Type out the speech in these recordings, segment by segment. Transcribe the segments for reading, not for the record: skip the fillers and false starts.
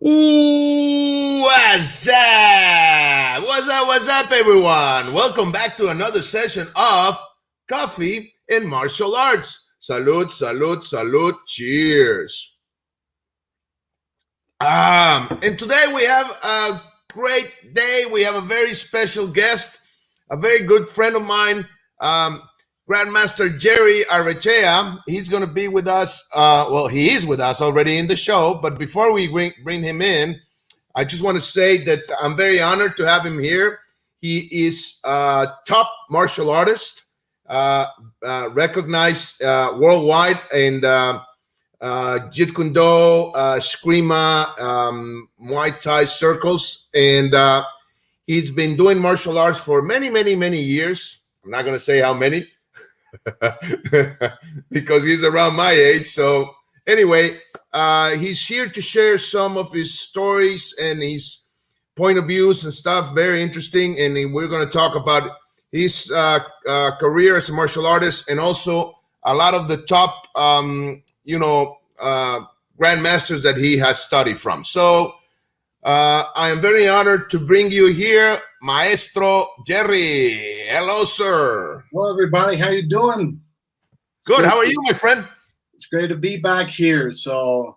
Ooh, what's up? What's up, everyone? Welcome back to another session of Coffee and Martial Arts. Salud, salud, salud. Cheers. And today we have a great day. We have a very special guest, a very good friend of mine, Grandmaster Jerry Arrechea. He's going to be with us. Well, he is with us already in the show. But before we bring him in, I just want to say that I'm very honored to have him here. He is a top martial artist, recognized worldwide in Jeet Kune Do, Eskrima, Muay Thai circles, and he's been doing martial arts for many, many, many years. I'm not going to say how many because he's around my age. So anyway, he's here to share some of his stories and his point of views and stuff. Very interesting, and we're going to talk about his career as a martial artist and also a lot of the top grandmasters that he has studied from. So I am very honored to bring you here, Maestro Jerry. Hello, sir. Hello, everybody. How you doing? Good. How are you, my friend? It's great to be back here. So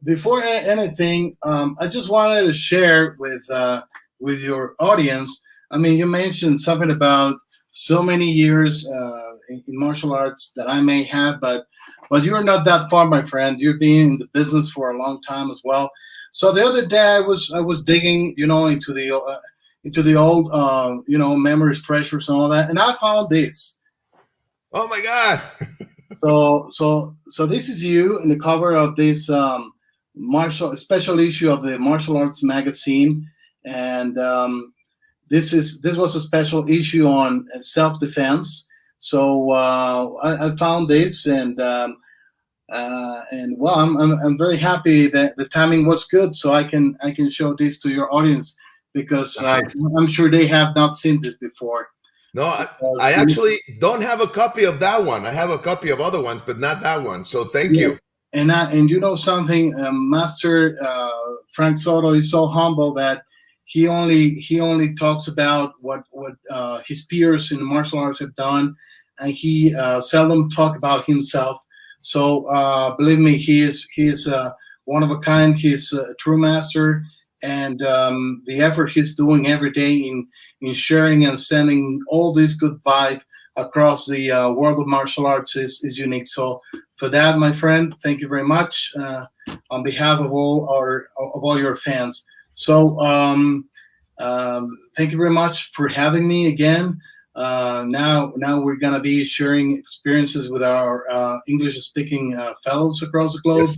before anything, I just wanted to share with your audience. I mean, you mentioned something about so many years in martial arts that I may have, but you're not that far, my friend. You've been in the business for a long time as well. So the other day I was digging, into the old, memories, treasures, and all that, and I found this. Oh my God! So this is you in the cover of this special issue of the martial arts magazine, and this was a special issue on self defense. So I found this, and well, I'm very happy that the timing was good, so I can show this to your audience because Nice. I'm sure they have not seen this before. No, I actually don't have a copy of that one. I have a copy of other ones, but not that one. So thank you. And you know something, Master Frank Soto is so humble that he only talks about what his peers in the martial arts have done, and he seldom talk about himself. So believe me, he is one of a kind. He's a true master, and the effort he's doing every day in sharing and sending all this good vibe across the world of martial arts is unique. So for that, my friend, thank you very much on behalf of all your fans. So thank you very much for having me again. Now we're gonna be sharing experiences with our English-speaking fellows across the globe.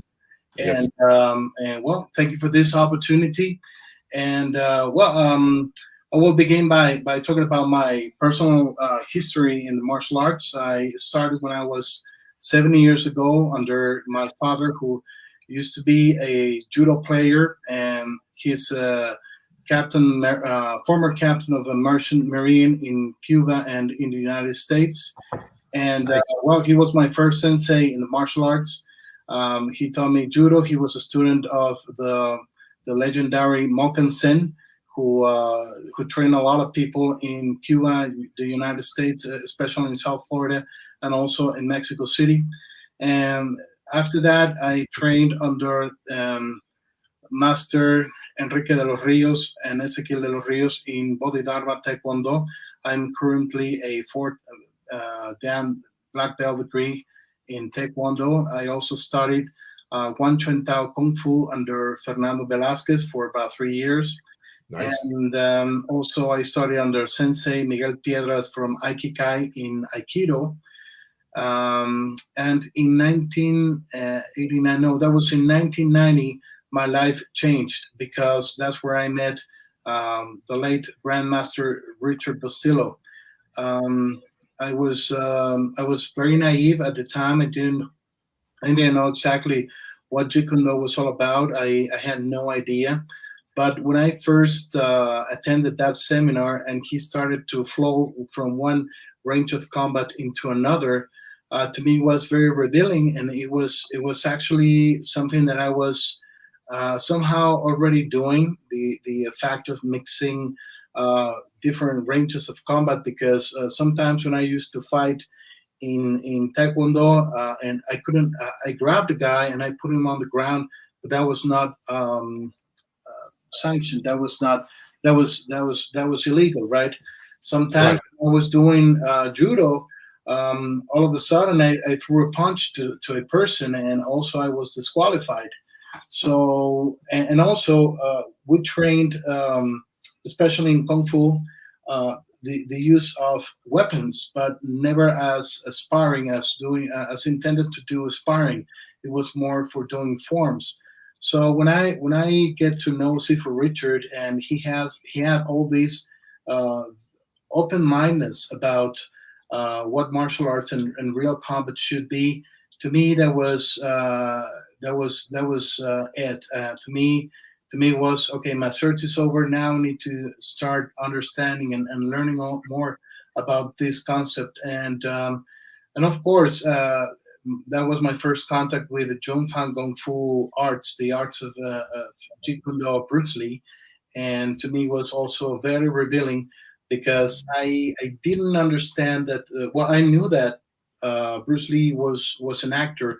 Yes. And well, thank you for this opportunity. And I will begin by talking about my personal history in the martial arts. I started when I was 70 years ago under my father, who used to be a judo player, and he's a former captain of a merchant marine in Cuba and in the United States. And well, he was my first sensei in the martial arts. He taught me judo. He was a student of the legendary Mokan Sen, who trained a lot of people in Cuba, the United States, especially in South Florida, and also in Mexico City. And after that, I trained under Master Enrique de los Rios and Ezequiel de los Rios in Bodhidharma Taekwondo. I'm currently a fourth Dan black belt degree in Taekwondo. I also studied Guan Chuen Tao Kung Fu under Fernando Velázquez for about 3 years. Nice. And also I studied under Sensei Miguel Piedras from Aikikai in Aikido. And in 1989, no, that was in 1990, my life changed because that's where I met the late Grandmaster Richard Bustillo. I was very naive at the time. I didn't know exactly what Jeet Kune Do was all about. I had no idea. But when I first attended that seminar and he started to flow from one range of combat into another, to me was very revealing, and it was actually something that I was somehow already doing the fact of mixing different ranges of combat, because sometimes when I used to fight in Taekwondo, and I couldn't, I grabbed a guy and I put him on the ground, but that was not sanctioned. That was not, that was illegal, right? Sometimes Right. I was doing judo. All of a sudden, I threw a punch to a person, and also I was disqualified. So, and also we trained, especially in kung fu, the use of weapons, but never as sparring, as doing as intended to do sparring. It was more for doing forms. So when I get to know Sifu Richard, and he had all these uh, open mindedness about what martial arts and real combat should be. To me, that was it. To me, it was okay. My search is over now. I need to start understanding and learning more about this concept. And of course, that was my first contact with the Zhongfang Kung Fu arts, the arts of Jeet Kune Do, Bruce Lee, and to me was also very revealing, because I didn't understand that. Well, I knew that Bruce Lee was an actor.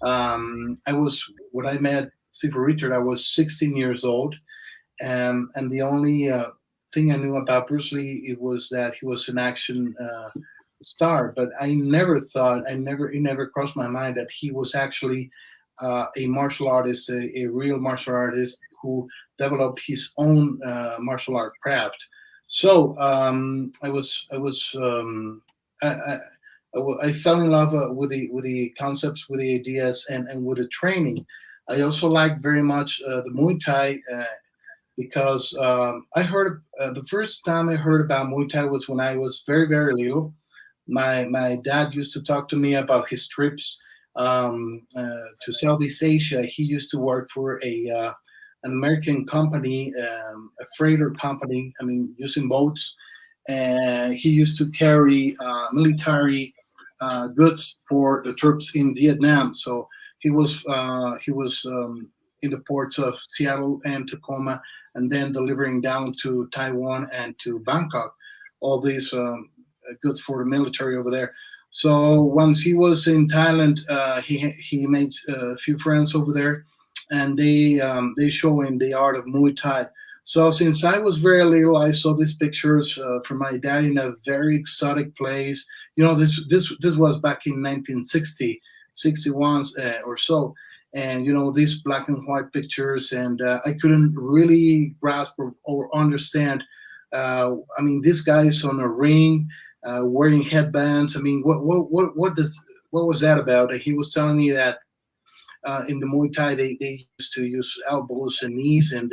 I was when I met Steve Richard. I was 16 years old, and the only thing I knew about Bruce Lee, it was that he was an action star. But I never thought, it never crossed my mind that he was actually a martial artist, a real martial artist who developed his own martial art craft. So I fell in love with the concepts, with the ideas, and with the training. I also like very much the Muay Thai, because I heard the first time I heard about Muay Thai was when I was very very little. My dad used to talk to me about his trips to Southeast Asia. He used to work for an American company, a freighter company. I mean, using boats, and he used to carry military goods for the troops in Vietnam. So he was in the ports of Seattle and Tacoma, and then delivering down to Taiwan and to Bangkok. All these goods for the military over there. So once he was in Thailand, he made a few friends over there, and they show him the art of Muay Thai. So since I was very little, I saw these pictures from my dad in a very exotic place. You know, this was back in 1960, 61 or so, and you know these black and white pictures, and I couldn't really grasp or understand. I mean, this guy is on a ring, wearing headbands. I mean, what was that about? And he was telling me that in the Muay Thai they used to use elbows and knees, and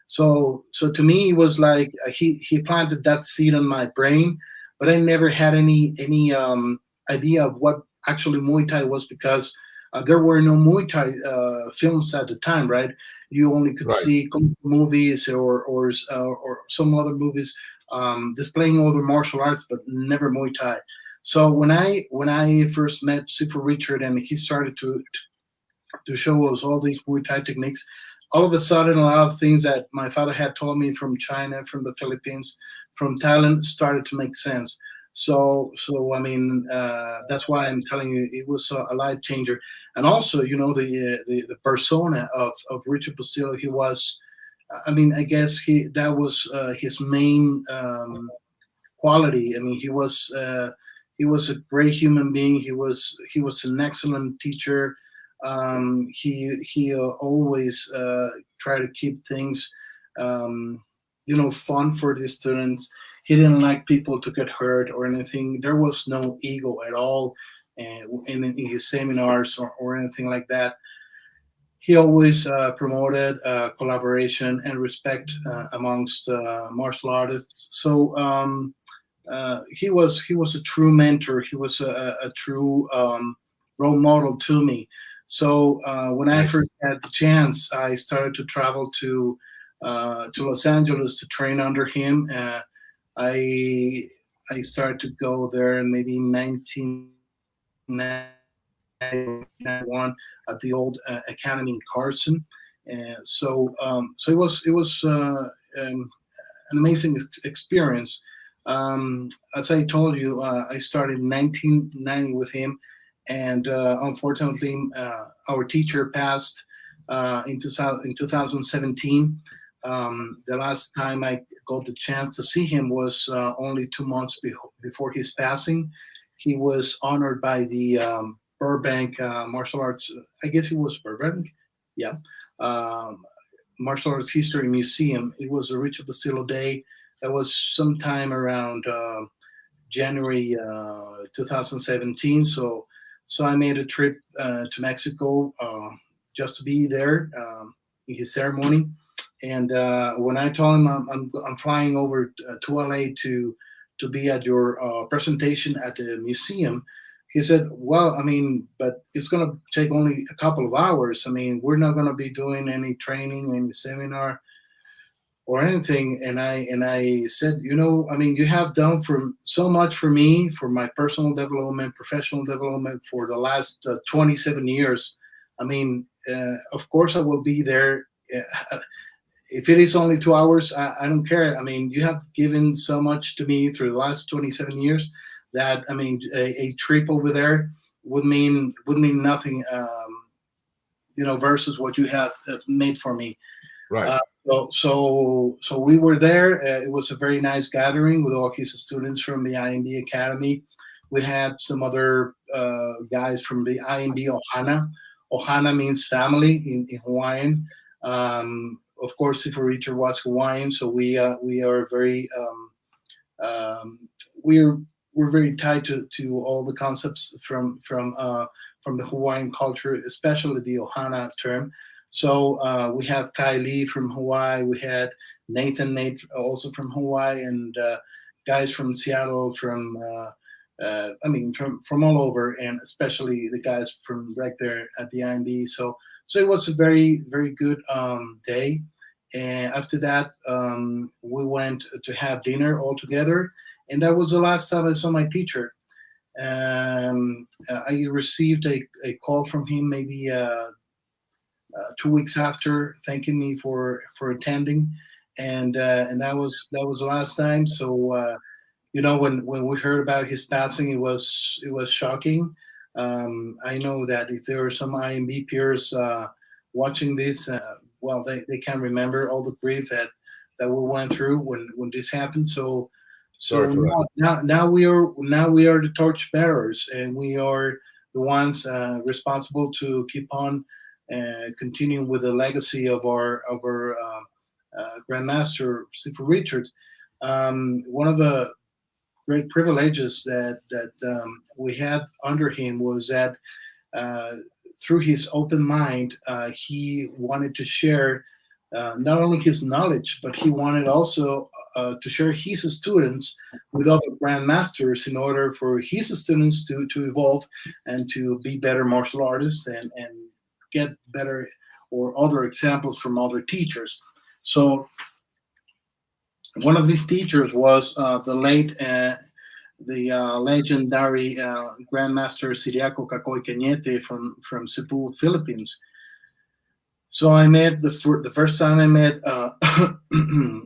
so to me it was like he planted that seed in my brain, but I never had any idea of what actually Muay Thai was, because there were no Muay Thai films at the time, right? You only could Right. see kung fu movies or some other movies displaying other martial arts, but never Muay Thai. So when I first met Sifu Richard, and he started to show us all these Muay Thai techniques, all of a sudden a lot of things that my father had told me from China, from the Philippines, from Thailand started to make sense. So I mean, that's why I'm telling you it was a life changer. And also, you know, the persona of Richard Bustillo, he was, I mean, I guess that was his main quality. I mean, he was a great human being. He was an excellent teacher. He always tried to keep things, um, fun for the students. He didn't like people to get hurt or anything. There was no ego at all in his seminars or anything like that. He always promoted collaboration and respect amongst martial artists. So he was a true mentor. He was a true role model to me. So when I Nice. first had the chance, I started to travel to Los Angeles to train under him. I I started to go there in maybe 1990 or 1991 at the old academy in Carson. And so it was an amazing experience. As I told you, I started in 1990 with him, and unfortunately, our teacher passed in 2017. The last time I got the chance to see him was only 2 months before his passing. He was honored by the Burbank Martial Arts. I guess it was Burbank, yeah. Um, Martial Arts History Museum. It was a Richard Bustillo Day. That was sometime around January 2017. So I made a trip to Mexico just to be there in his ceremony. And when I told him I'm flying over to LA to be at your presentation at the museum, he said, "Well, I mean, but it's going to take only a couple of hours. I mean, we're not going to be doing any training, any seminar, or anything." And I said, I mean, you have done so much for me, for my personal development, professional development for the last 27 years. I mean, of course I will be there. If it is only 2 hours, I don't care. I mean, you have given so much to me through the last 27 years that, I mean, a trip over there would mean nothing, versus what you have made for me. Right. So we were there. It was a very nice gathering with all his students from the IMB Academy. We had some other guys from the IMB Ohana. Ohana means family in Hawaiian. Of course, Sifu Richard was Hawaiian, so we are very we're very tied to all the concepts from the Hawaiian culture, especially the Ohana term. So we have Kai Lee from Hawaii. We had Nathan Nate also from Hawaii, and guys from Seattle, from all over, and especially the guys from right there at the IMB. So it was a very, very good day. And after that, we went to have dinner all together. And that was the last time I saw my teacher. I received a call from him maybe 2 weeks after, thanking me for attending. And that was the last time. So, when we heard about his passing, it was shocking. I know that if there are some IMB peers watching this, well, they can remember all the grief that we went through when this happened. So now we are the torch bearers, and we are the ones responsible to keep on continuing with the legacy of our Grandmaster Sifu Richard. One of the great privileges that we had under him was that through his open mind, he wanted to share not only his knowledge, but he wanted also to share his students with other grandmasters in order for his students to evolve and to be better martial artists and get better or other examples from other teachers. So one of these teachers was the late legendary Grandmaster Siriaco Cacoy Cañete from Cebu, Philippines. So I met the first time I met.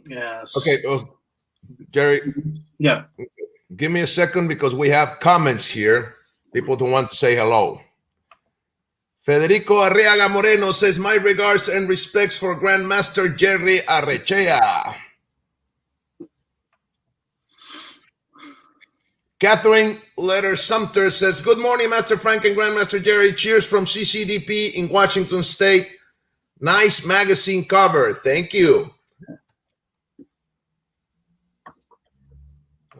Yes. Okay, Jerry. Yeah. Give me a second because we have comments here. People who want to say hello. Federico Arriaga Moreno says, "My regards and respects for Grandmaster Jerry Arrechea." Catherine Letter Sumter says, "Good morning, Master Frank and Grandmaster Jerry. Cheers from CCDP in Washington State. Nice magazine cover. Thank you."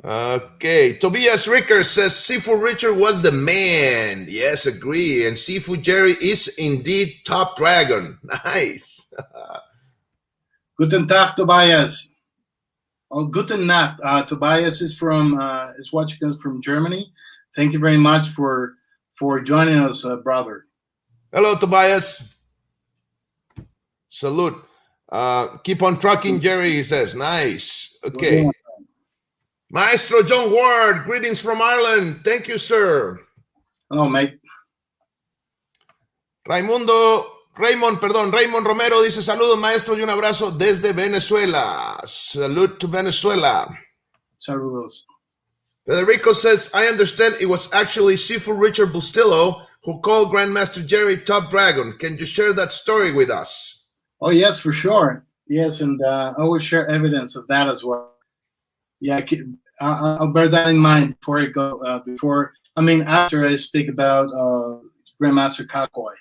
Okay. Tobias Ricker says, "Sifu Richard was the man." Yes, agree. And Sifu Jerry is indeed top dragon. Nice. Guten Tag, Tobias. Oh, guten Nacht. Tobias is watching us from Germany. Thank you very much for joining us, brother. Hello, Tobias. Salute. Keep on trucking, Jerry, he says. Nice. Okay. Maestro John Ward, greetings from Ireland. Thank you, sir. Hello, mate. Raimundo Raymond Romero dice saludos maestro y un abrazo desde Venezuela. Salud to Venezuela. Saludos. Federico says, I understand it was actually Sifu Richard Bustillo who called Grandmaster Jerry Top Dragon. Can you share that story with us? Oh, yes, for sure. Yes, and I will share evidence of that as well. Yeah, I'll bear that in mind before I go, after I speak about Grandmaster Cacoy.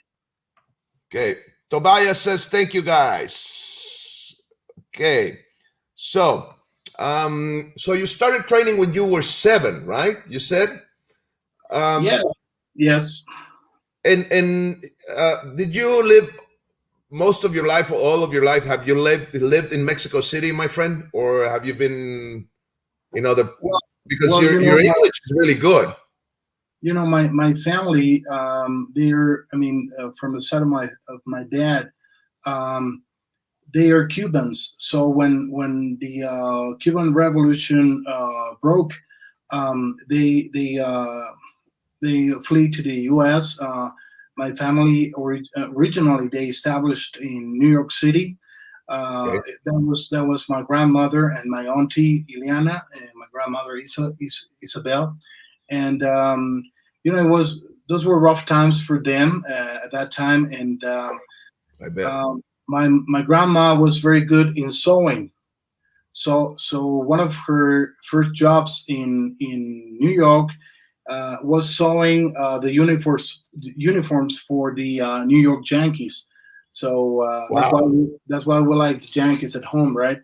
Okay. Tobias says, thank you guys. Okay. So you started training when you were 7, right? You said? Yes. And did you live most of your life, or all of your life, have you lived in Mexico City, my friend? Or have you been in other, because your English is really good. My family, they're, from the side of my dad, they are Cubans. So when the Cuban Revolution broke, they flee to the U.S. My family originally they established in New York City. Okay. That was my grandmother and my auntie Ileana and my grandmother Isabel, and those were rough times for them at that time. And I bet. My grandma was very good in sewing. So one of her first jobs in New York was sewing the uniforms for the New York Yankees. So Wow. that's why we like the Yankees at home, right?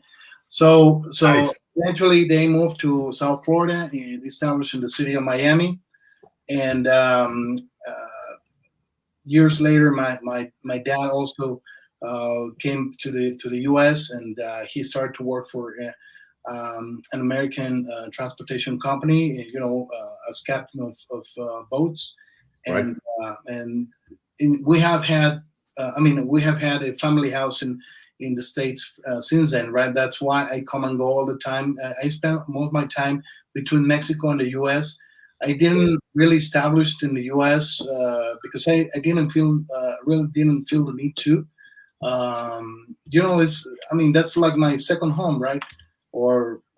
So Nice. eventually they moved to South Florida and established in the city of Miami. And years later, my dad also came to the U.S. and he started to work for an American transportation company, as captain of boats, and we have had a family house in the States since then, right? That's why I come and go all the time. I spent most of my time between Mexico and the U.S. I didn't really establish in the U.S. Because I really didn't feel the need to. That's like my second home, right?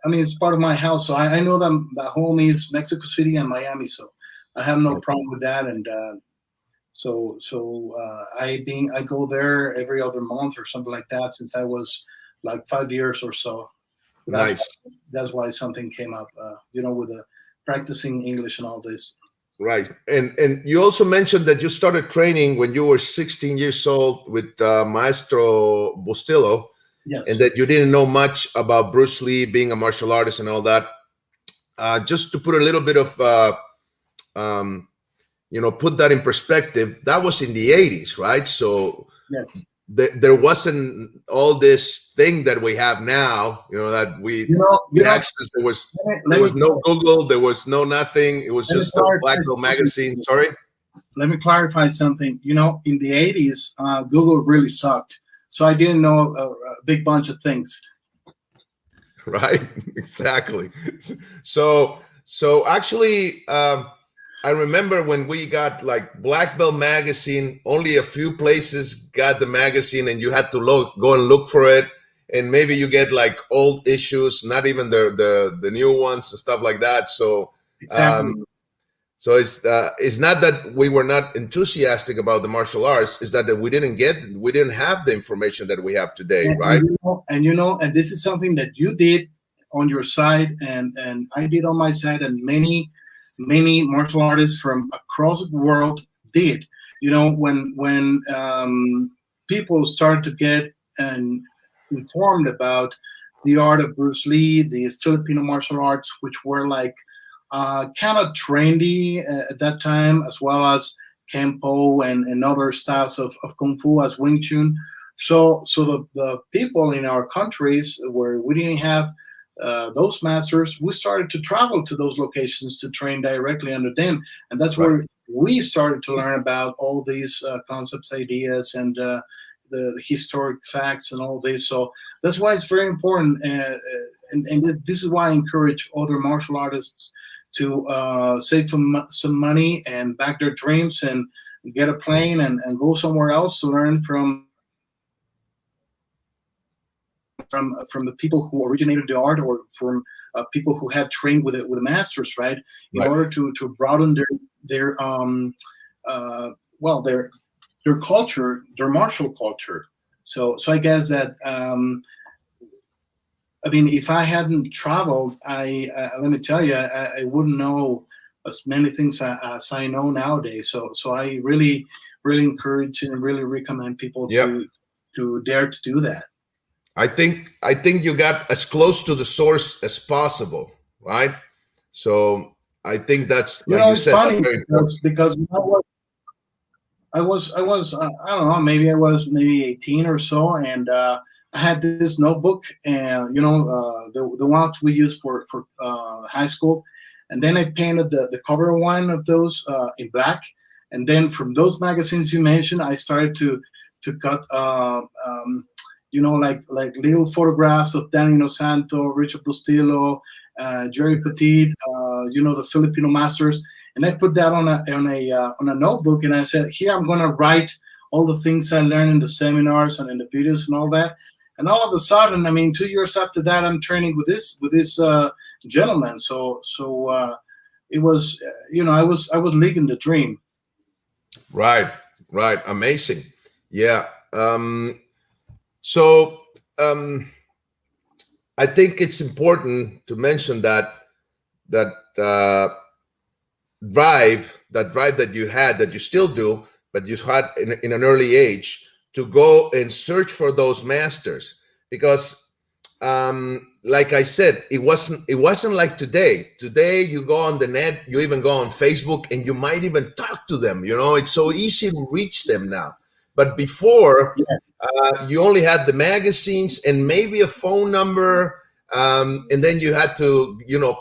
It's part of my house. So I know that home is Mexico City and Miami. So I have no problem with that. And I go there every other month or something like that since I was like 5 years or so. Nice. That's why something came up, with the practicing English and all this. Right. And you also mentioned that you started training when you were 16 years old with Maestro Bustillo. Yes. And that you didn't know much about Bruce Lee being a martial artist and all that. Just to put a little bit of, put that in perspective, that was in the 80s, right? So yes. There wasn't all this thing that we have now, that we access. There was no Google, there was no nothing. It was just a Black Belt magazine. Sorry? Let me clarify something. In the 80s, Google really sucked. So I didn't know a big bunch of things. Right, exactly. So actually, I remember when we got like Black Belt magazine, only a few places got the magazine and you had to go and look for it. And maybe you get like old issues, not even the new ones and stuff like that. So exactly. So it's not that we were not enthusiastic about the martial arts. It's that we didn't have the information that we have today, right? And this is something that you did on your side, and I did on my side, and many martial artists from across the world did. When people started to get informed about the art of Bruce Lee, the Filipino martial arts, which were like kind of trendy at that time, as well as Kempo and other styles of Kung Fu as Wing Chun. So the people in our countries where we didn't have those masters, we started to travel to those locations to train directly under them. And that's where we started to learn about all these concepts, ideas, and the historic facts and all this. So that's why it's very important. And this is why I encourage other martial artists to save some money and back their dreams and get a plane and go somewhere else to learn from the people who originated the art, or from people who had trained with the masters, right? In order to broaden their culture, their martial culture. So I guess that I mean, if I hadn't traveled, let me tell you, I wouldn't know as many things as I know nowadays. So I really encourage and really recommend people to dare to do that. I think you got as close to the source as possible, right? So I think that's, like you it's said, funny that's very important. because I was I don't know, maybe I was maybe 18 or so, and I had this notebook, and the ones we used for high school, and then I painted the cover one of those in black, and then from those magazines you mentioned, I started to cut like little photographs of Danny Santo, Richard Bustillo, Jerry Petit, the Filipino masters, and I put that on a notebook, and I said, here I'm going to write all the things I learned in the seminars and in the videos and all that. And all of a sudden, I mean, 2 years after that, I'm training with this gentleman. So it was, I was living the dream. Right. Amazing. Yeah. So I think it's important to mention that drive that you had, that you still do, but you had in an early age, to go and search for those masters, because like I said, it wasn't like today. Today you go on the net, you even go on Facebook, and you might even talk to them. It's so easy to reach them now. But before, you only had the magazines and maybe a phone number, and then you had to,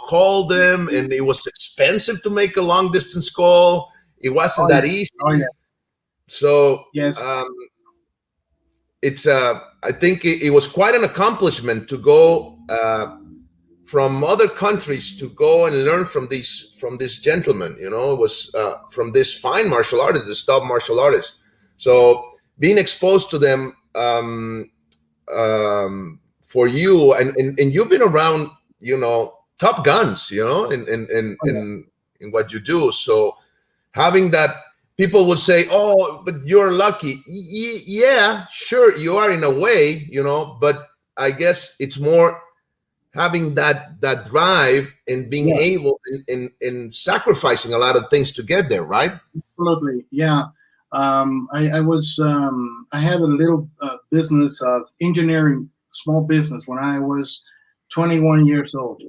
call them, and it was expensive to make a long distance call. It wasn't that easy. So yes, it's I think it was quite an accomplishment to go from other countries to go and learn from this gentleman. It was from this fine martial artist, this top martial artist. So being exposed to them for you, and you've been around, top guns, in what you do. So having that, people would say, oh, but you're lucky. Yeah, sure, you are in a way, but I guess it's more having that drive and being able and sacrificing a lot of things to get there, right? Absolutely, yeah. I had a little business of engineering, small business, when I was 21 years old,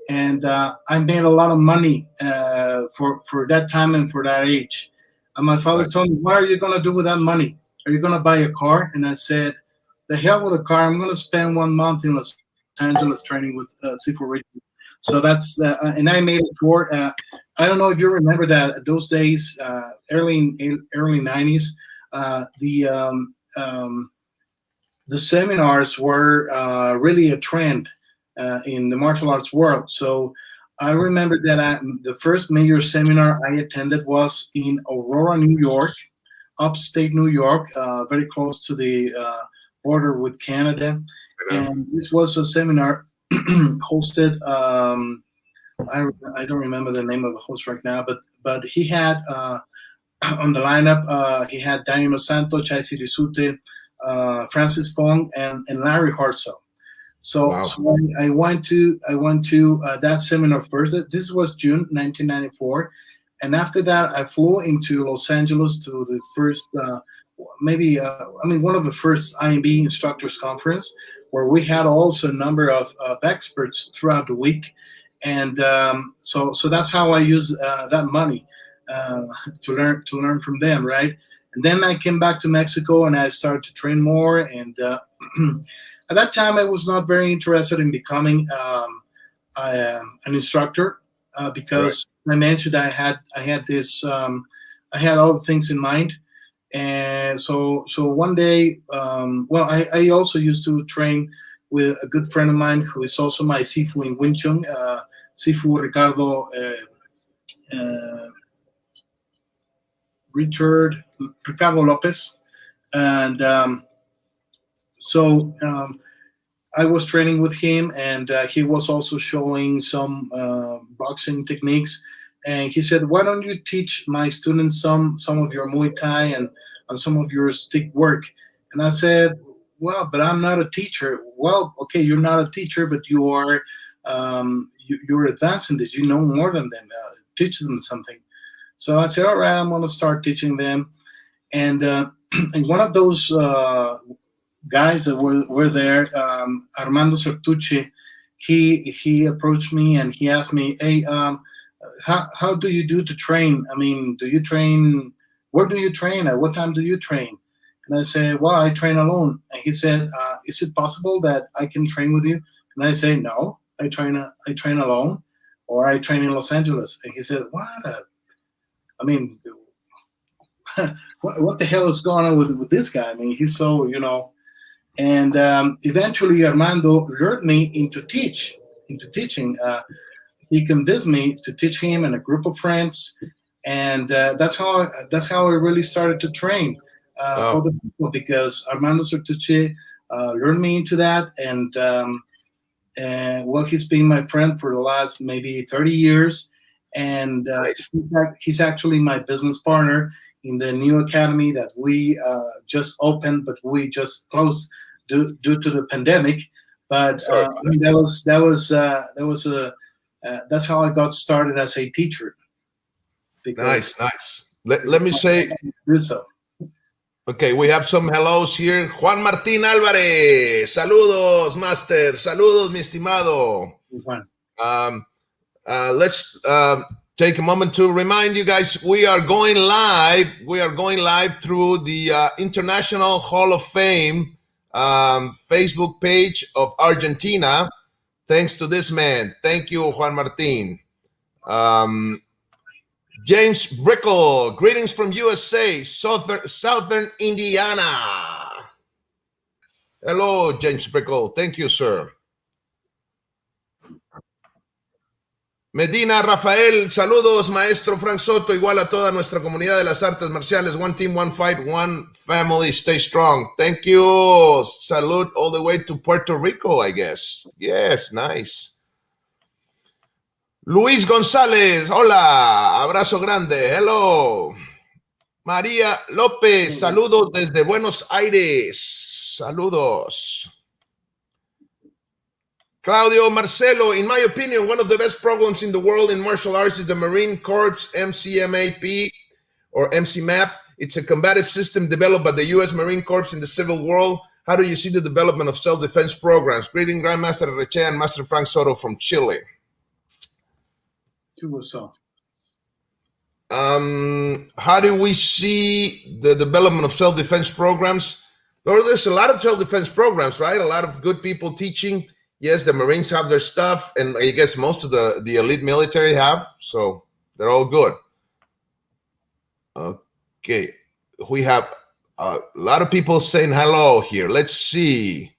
and I made a lot of money for that time and for that age. And my father told me, "What are you gonna do with that money? Are you gonna buy a car?" And I said, "The hell with a car! I'm gonna spend 1 month in Los Angeles training with Sifu." So that's and I made it toward. I don't know if you remember that those days, early 90s, the seminars were really a trend in the martial arts world. So I remember that the first major seminar I attended was in Aurora, New York, upstate New York, very close to the border with Canada. And this was a seminar hosted. I don't remember the name of the host right now, but he had on the lineup, he had Daniel Santo, Chai Sirisute, Francis Fong, and Larry Hartzell. So I went to that seminar first. This was June 1994, and after that I flew into Los Angeles to the first, one of the first IMB instructors conference, where we had also a number of experts throughout the week, and so that's how I used that money to learn from them, right? And then I came back to Mexico and I started to train more. And at that time, I was not very interested in becoming an instructor because I mentioned I had this I had all the things in mind. And so one day, I also used to train with a good friend of mine who is also my Sifu in Wing Chun, Sifu Ricardo Ricardo Lopez, and so I was training with him, and he was also showing some boxing techniques. And he said, "Why don't you teach my students some of your Muay Thai and some of your stick work?" And I said, "Well, but I'm not a teacher." "Well, okay, you're not a teacher, but you are. You're advanced in this. You know more than them. Teach them something." So I said, "All right, I'm going to start teaching them." And and one of those guys that were there, Armando Sertucci, he approached me and he asked me, "Hey, how do you do to train? I mean, do you train? Where do you train? At what time do you train?" And I said, "Well, I train alone." And he said, "Is it possible that I can train with you?" And I say, "No, I train alone, or I train in Los Angeles." And he said, "What? I mean, what the hell is going on with this guy? I mean, he's so, you know." And eventually, Armando lured me into teaching. He convinced me to teach him and a group of friends, and that's how I really started to train other people, because Armando Sertucci lured me into that, and well, he's been my friend for the last maybe 30 years, and he's actually my business partner in the new academy that we just opened, but we just closed due to the pandemic. But I mean, that's how I got started as a teacher. Nice. Let me say. Okay, we have some hellos here. Juan Martín Álvarez. Saludos, Master. Saludos, mi estimado. Let's take a moment to remind you guys, we are going live. We are going live through the International Hall of Fame Facebook page of Argentina. Thanks to this man. Thank you, Juan Martín. James Brickle, greetings from USA, Southern Indiana. Hello, James Brickle. Thank you, sir. Medina Rafael, saludos, maestro Frank Soto, igual a toda nuestra comunidad de las artes marciales. One team, one fight, one family, stay strong. Thank you. Salute all the way to Puerto Rico, I guess. Yes, nice. Luis González, hola, abrazo grande, hello. María López, saludos desde Buenos Aires, saludos. Claudio Marcelo, in my opinion, one of the best programs in the world in martial arts is the Marine Corps MCMAP or MCMAP. It's a combative system developed by the U.S. Marine Corps in the civil world. How do you see the development of self-defense programs? Greeting Grandmaster Arrechea and Master Frank Soto from Chile. How do we see the development of self-defense programs? There's a lot of self-defense programs, right? A lot of good people teaching. Yes, the Marines have their stuff, and I guess most of the elite military have, so they're all good. Okay, we have a lot of people saying hello here. Let's see.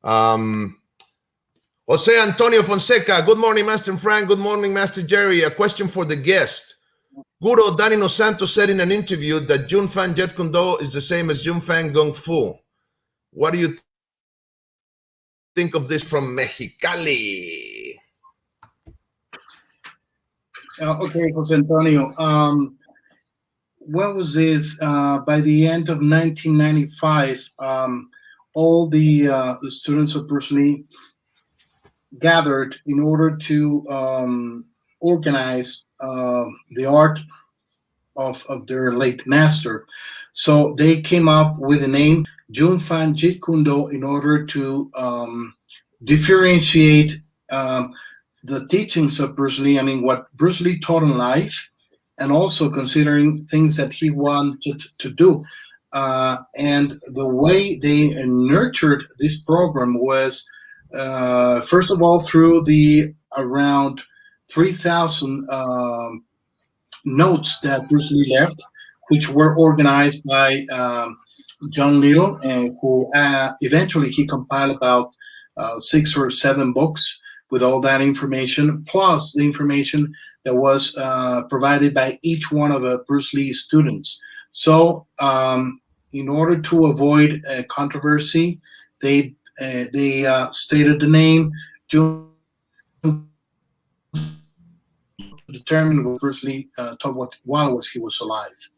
Jose Antonio Fonseca, good morning, Master Frank. Good morning, Master Jerry. A question for the guest. Guru Danilo Santos said in an interview that Jun Fan Jeet Kune Do is the same as Jun Fan Kung Fu. What do you think of this from Mexicali? Okay, Jose Antonio. What was this? By the end of 1995, all the students of Bruce Lee gathered in order to organize the art of their late master. So they came up with the name Jun Fan Jeet Kune Do in order to differentiate the teachings of Bruce Lee. I mean, what Bruce Lee taught in life, and also considering things that he wanted to do. And the way they nurtured this program was, first of all, through the around 3,000 notes that Bruce Lee left, which were organized by John Little, who eventually he compiled about 6 or 7 books with all that information, plus the information that was provided by each one of the Bruce Lee students. So in order to avoid controversy, they stated the name to determine what Bruce Lee taught while he was alive.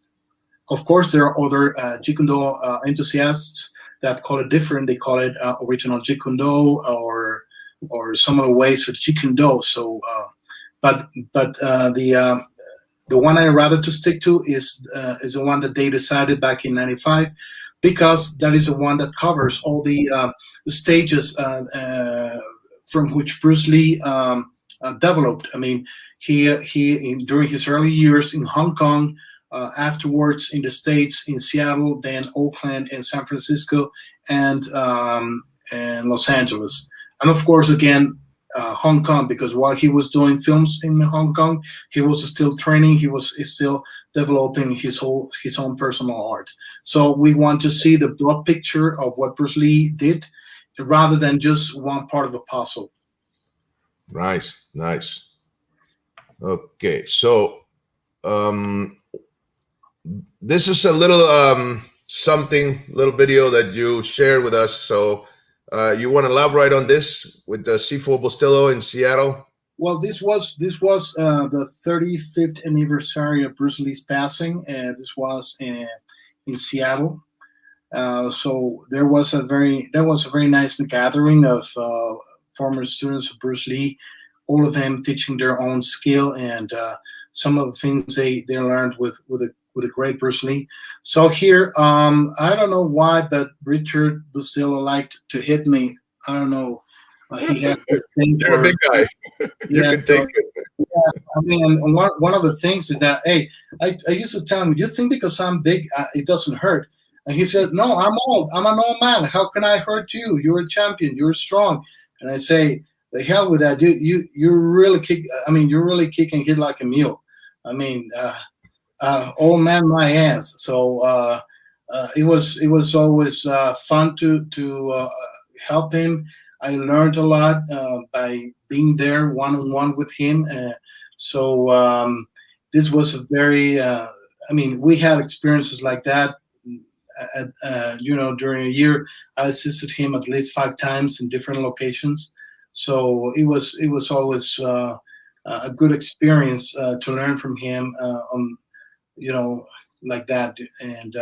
Of course, there are other Jeet Kune Do enthusiasts that call it different. They call it original Jeet Kune Do or some other ways of Jeet Kune Do. So, but the one I rather to stick to is the one that they decided back in '95, because that is the one that covers all the stages from which Bruce Lee developed. I mean, during his early years in Hong Kong, afterwards in the States, in Seattle, then Oakland and San Francisco, and Los Angeles, and of course again Hong Kong, because while he was doing films in Hong Kong, he was still training. He was still developing his own personal art. So we want to see the broad picture of what Bruce Lee did, rather than just one part of the puzzle. Nice, nice. Okay, so this is a little little video that you shared with us. So you want to elaborate on this with the Sifu Bustillo in Seattle? Well, this was the 35th anniversary of Bruce Lee's passing. This was in Seattle. So there was a very nice gathering of former students of Bruce Lee, all of them teaching their own skill and some of the things they learned with a great Bruce Lee. So here, I don't know why, but Richard Bustillo liked to hit me. I don't know. He had this thing. You're a big guy. You can take it. Yeah, I mean, one of the things is that, hey, I used to tell him, you think because I'm big, it doesn't hurt? And he said, no, I'm old. I'm an old man. How can I hurt you? You're a champion. You're strong. And I say, the hell with that. You really kick. I mean, you really kick and hit like a mule. I mean, old man, my ass. So it was always fun to help him. I learned a lot by being there one-on-one with him. So this was a very, I mean, we had experiences like that. During a year, I assisted him at least 5 times in different locations. So it was always a good experience to learn from him like that. And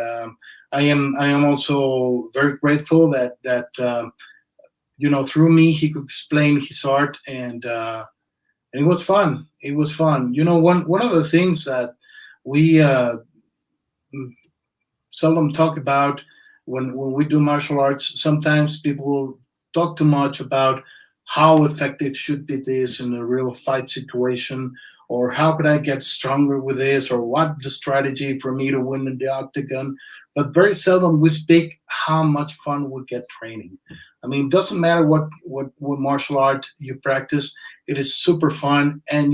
I am also very grateful that through me he could explain his art, and it was fun. It was fun. One of the things that we seldom talk about when we do martial arts, sometimes people talk too much about how effective should be this in a real fight situation, or how could I get stronger with this, or what the strategy for me to win in the octagon. But very seldom we speak how much fun we get training. I mean, it doesn't matter what martial art you practice, it is super fun. And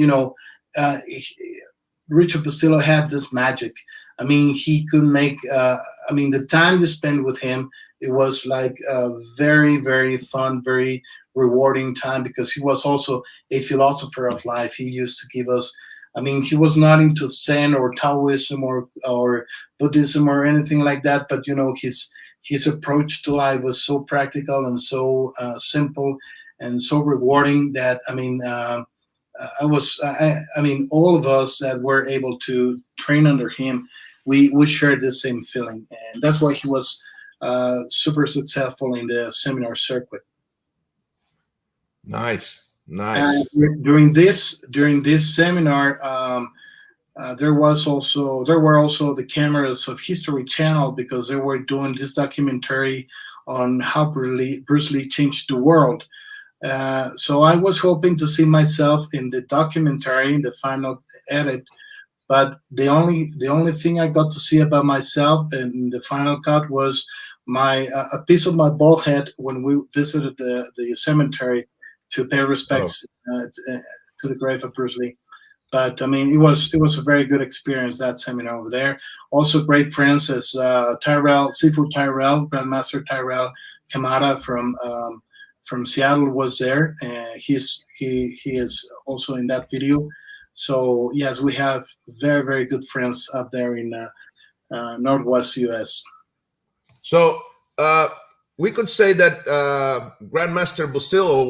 Richard Bustillo had this magic. I mean, he could make, the time you spend with him, it was like a very, very fun, very rewarding time, because he was also a philosopher of life. He used to give us, he was not into Zen or Taoism or Buddhism or anything like that, but, his approach to life was so practical and so simple and so rewarding that, all of us that were able to train under him, we shared the same feeling, and that's why he was super successful in the seminar circuit. Nice. During this seminar, there were also the cameras of History Channel, because they were doing this documentary on how Bruce Lee changed the world. So I was hoping to see myself in the documentary, in the final edit, but the only thing I got to see about myself in the final cut was a piece of my bald head when we visited the cemetery to pay respects to the grave of Bruce Lee. But it was a very good experience, that seminar over there. Also, great friends as Sifu Tyrell, Grandmaster Tyrell Kamada from Seattle was there. He is also in that video. So yes, we have very, very good friends up there in Northwest US. So we could say that Grandmaster Bustillo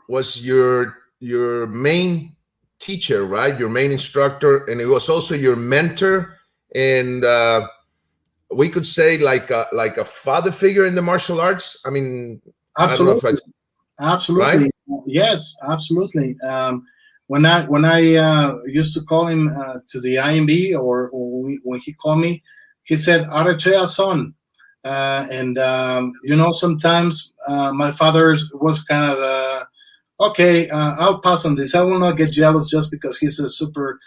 was your main teacher, right? Your main instructor, and it was also your mentor, and we could say like a father figure in the martial arts. I mean, I don't know if I Absolutely, right. absolutely, yes, absolutely. When I used to call him to the IMB, when he called me, he said Arrechea son, and sometimes my father was kind of okay. I'll pass on this. I will not get jealous just because he's a super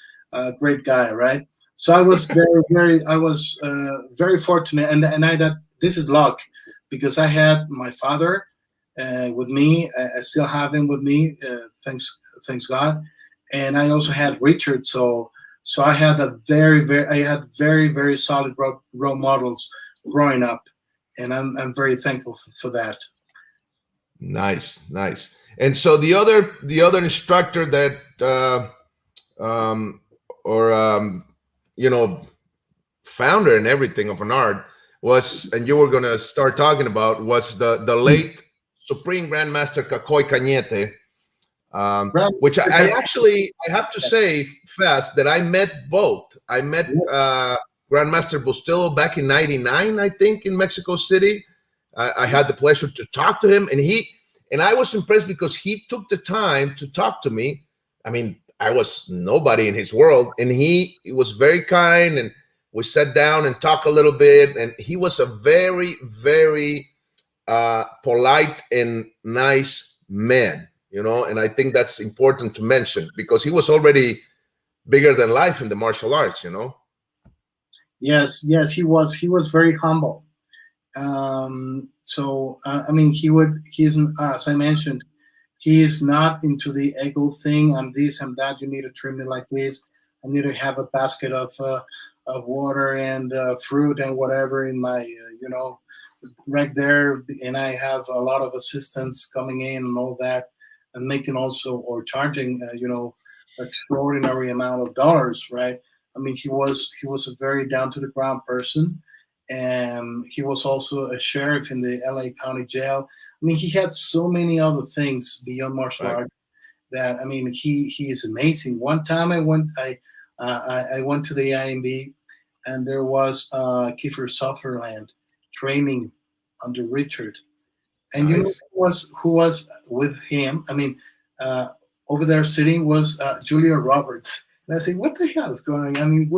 great guy, right? So I was very fortunate, and I that this is luck because I had my father with me. I still have him with me. Thanks God. And I also had Richard. So I had very solid role models growing up, and I'm very thankful for that. Nice, nice. And so the other instructor that um, or you know founder and everything of an art was, and you were going to start talking about, was the late Supreme Grandmaster Cacoy Cañete, Right. which I actually I have to say fast that I met both. I met Grandmaster Bustillo back in '99, I think, in Mexico City. I had the pleasure to talk to him, and I was impressed because he took the time to talk to me. I mean, I was nobody in his world, and he was very kind, and we sat down and talked a little bit, and he was a very, very polite and nice man, and I think that's important to mention because he was already bigger than life in the martial arts. Yes, he was very humble. So I mean, he's as I mentioned, he is not into the ego thing. I'm this, I'm that. You need to treat me like this. I need to have a basket of water and fruit and whatever in my right there, and I have a lot of assistants coming in and all that, and making also or charging extraordinary amount of dollars, right? I mean, he was a very down to the ground person, and he was also a sheriff in the LA County Jail. I mean, he had so many other things beyond martial Right. art that I mean, he is amazing. One time I went to the IMB, and there was Kiefer Sutherland training under Richard, and you know Nice. who was with him? I mean, uh, over there sitting was Julia Roberts, and I say, what the hell is going on? I mean,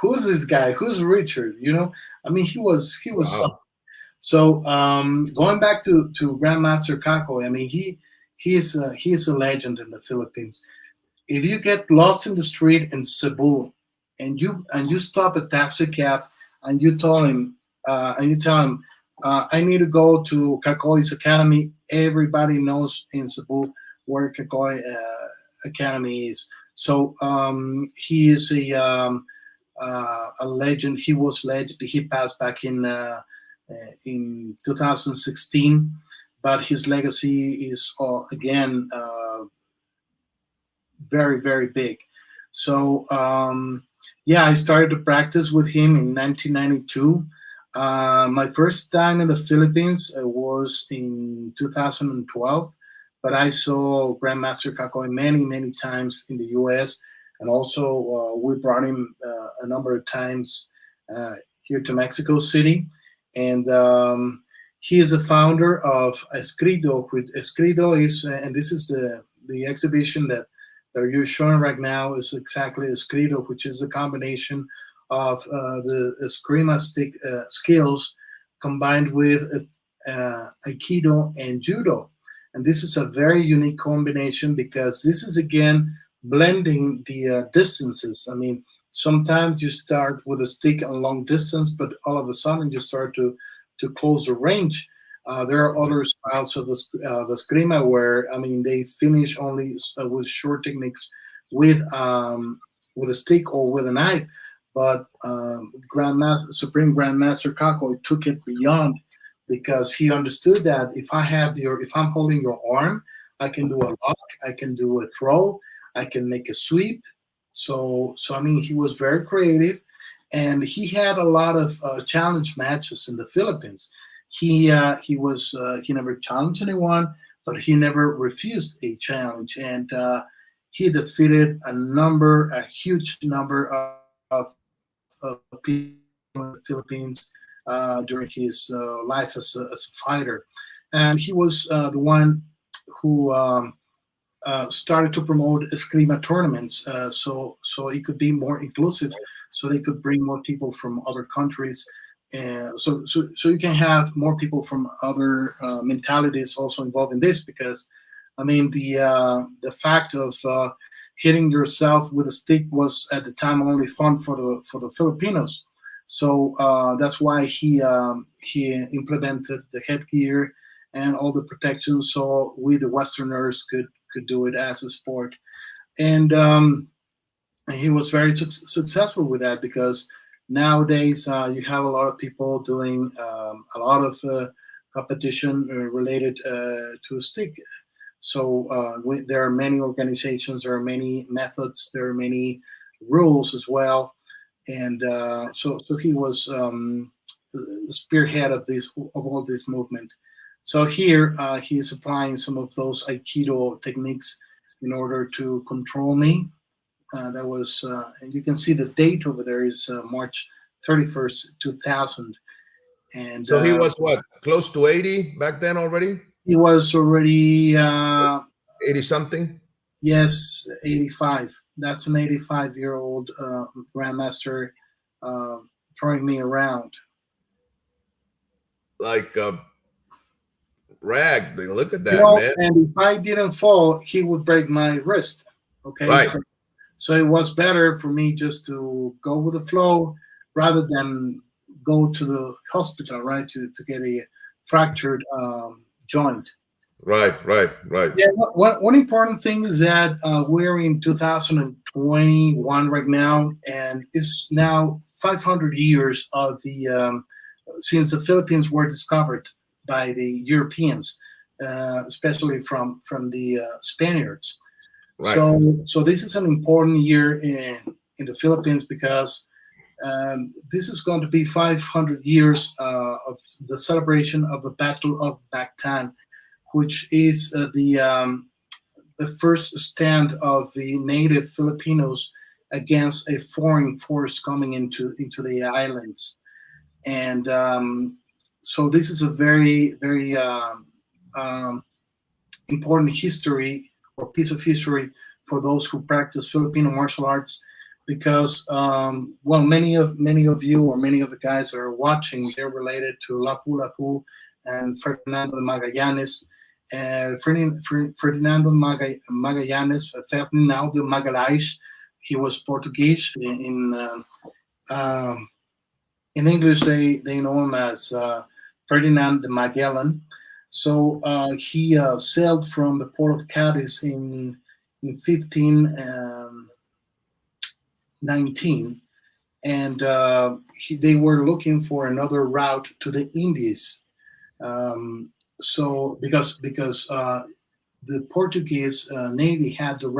who's this guy? Who's Richard? I mean, he was Wow. so going back to Grandmaster Cacoy. I mean, he is a legend in the Philippines. If you get lost in the street in Cebu, and you stop a taxi cab, and you tell him, I need to go to Cacoy's Academy. Everybody knows in Cebu where Cacoy Academy is. So he is a legend. He was legend. He passed back in 2016, but his legacy is again very, very big. So yeah, I started to practice with him in 1992. My first time in the Philippines was in 2012, but I saw Grandmaster Cacoy many, many times in the U.S., and also we brought him a number of times uh, here to Mexico City, and he is the founder of Escrido. Which Escrido is, and this is the exhibition that you're showing right now is exactly Escrido, which is a combination of the Eskrima stick skills combined with Aikido and Judo. And this is a very unique combination because this is again blending the distances. I mean, sometimes you start with a stick a long distance, but all of a sudden you start to close the range. There are other styles of the Eskrima where I mean they finish only with short techniques with a stick or with a knife. But Supreme Grandmaster Cacoy took it beyond because he understood that if I'm holding your arm, I can do a lock, I can do a throw, I can make a sweep. So I mean, he was very creative, and he had a lot of challenge matches in the Philippines. He never challenged anyone, but he never refused a challenge, and he defeated a huge number of people in the Philippines during his life as a fighter. And he was the one who started to promote Eskrima tournaments, so it could be more inclusive, so they could bring more people from other countries, so you can have more people from other mentalities also involved in this, because I mean the fact of hitting yourself with a stick was at the time only fun for the Filipinos. So that's why he implemented the headgear and all the protections, so we the Westerners could do it as a sport. And he was very successful with that, because nowadays you have a lot of people doing a lot of competition related to stick. So there are many organizations, there are many methods, there are many rules as well, and so he was the spearhead of all this movement. So here he is applying some of those Aikido techniques in order to control me. That was, and you can see the date over there is March 31st, 2000. And So he was what, close to 80 back then already? he was already, 80 something? yes, 85. That's an 85-year-old grandmaster throwing me around. Like a rag. Look at You that, know, man. and if I didn't fall, he would break my wrist. Okay, Right. so it was better for me just to go with the flow rather than go to the hospital, right, to get a fractured joint. Right. Yeah, one important thing is that we're in 2021 right now, and it's now 500 years of the since the Philippines were discovered by the Europeans, especially from the Spaniards. Right. So this is an important year in the Philippines, because this is going to be 500 years of the celebration of the Battle of Bactan, which is the first stand of the native Filipinos against a foreign force coming into the islands. And so this is a very important history or piece of history for those who practice Filipino martial arts, because well, many of you or many of the guys that are watching, they're related to Lapu Lapu and Ferdinando Magallanes. Ferdinando Magallanes, Ferdinando Magallanes, he was Portuguese. In English, they know him as Ferdinand de Magellan. So he sailed from the port of Cadiz in 1519, and they were looking for another route to the Indies. So because the Portuguese Navy had the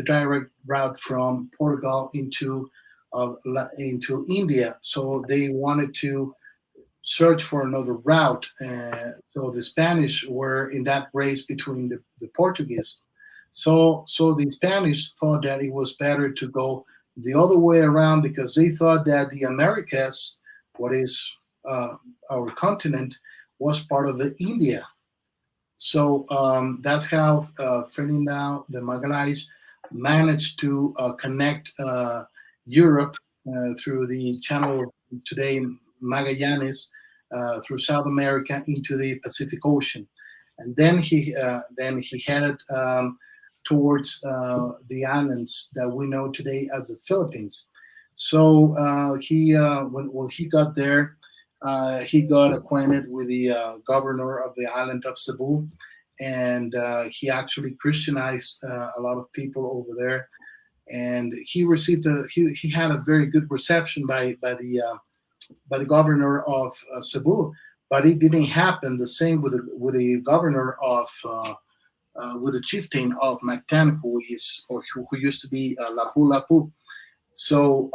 direct route from Portugal into India, so they wanted to search for another route. So the Spanish were in that race between the Portuguese. So the Spanish thought that it was better to go the other way around, because they thought that the Americas, what is our continent, was part of India. So that's how Ferdinand de Magallanes managed to connect Europe through the channel of today Magallanes, through South America into the Pacific Ocean, and then he headed towards the islands that we know today as the Philippines. So when he got there, he got acquainted with the governor of the island of Cebu, and he actually Christianized a lot of people over there, and he received he had a very good reception by the governor of Cebu, but it didn't happen the same with the governor of with the chieftain of Mactan, who used to be Lapu Lapu. So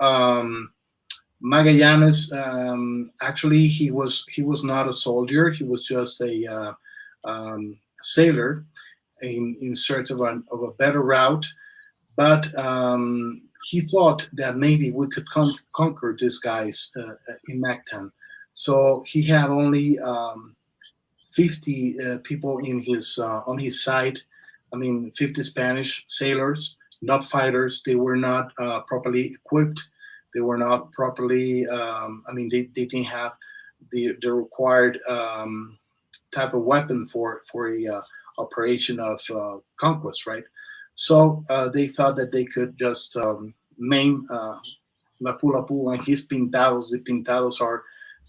Magallanes, actually, he was not a soldier. He was just a sailor in search of a better route. But he thought that maybe we could conquer these guys in Mactan. So he had only 50 people in his on his side. I mean, 50 Spanish sailors, not fighters. They were not properly equipped. They were not properly. They didn't have the required type of weapon for a operation of conquest, right? So they thought that they could just maim Lapu Lapu and his pintados. The pintados are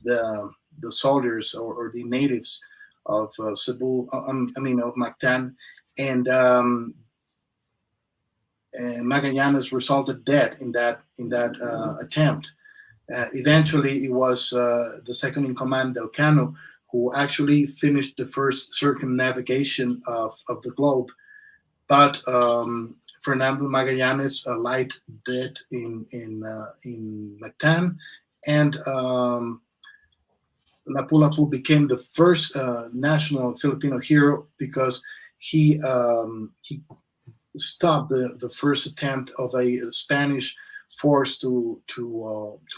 the soldiers or the natives of Cebu, of Mactan, and Magallanes resulted dead in that attempt. Eventually, it was the second in command, Del Cano, who actually finished the first circumnavigation of the globe. But Fernando Magallanes lied dead in Mactan, and Lapu Lapu became the first national Filipino hero because he stopped the first attempt of a Spanish force to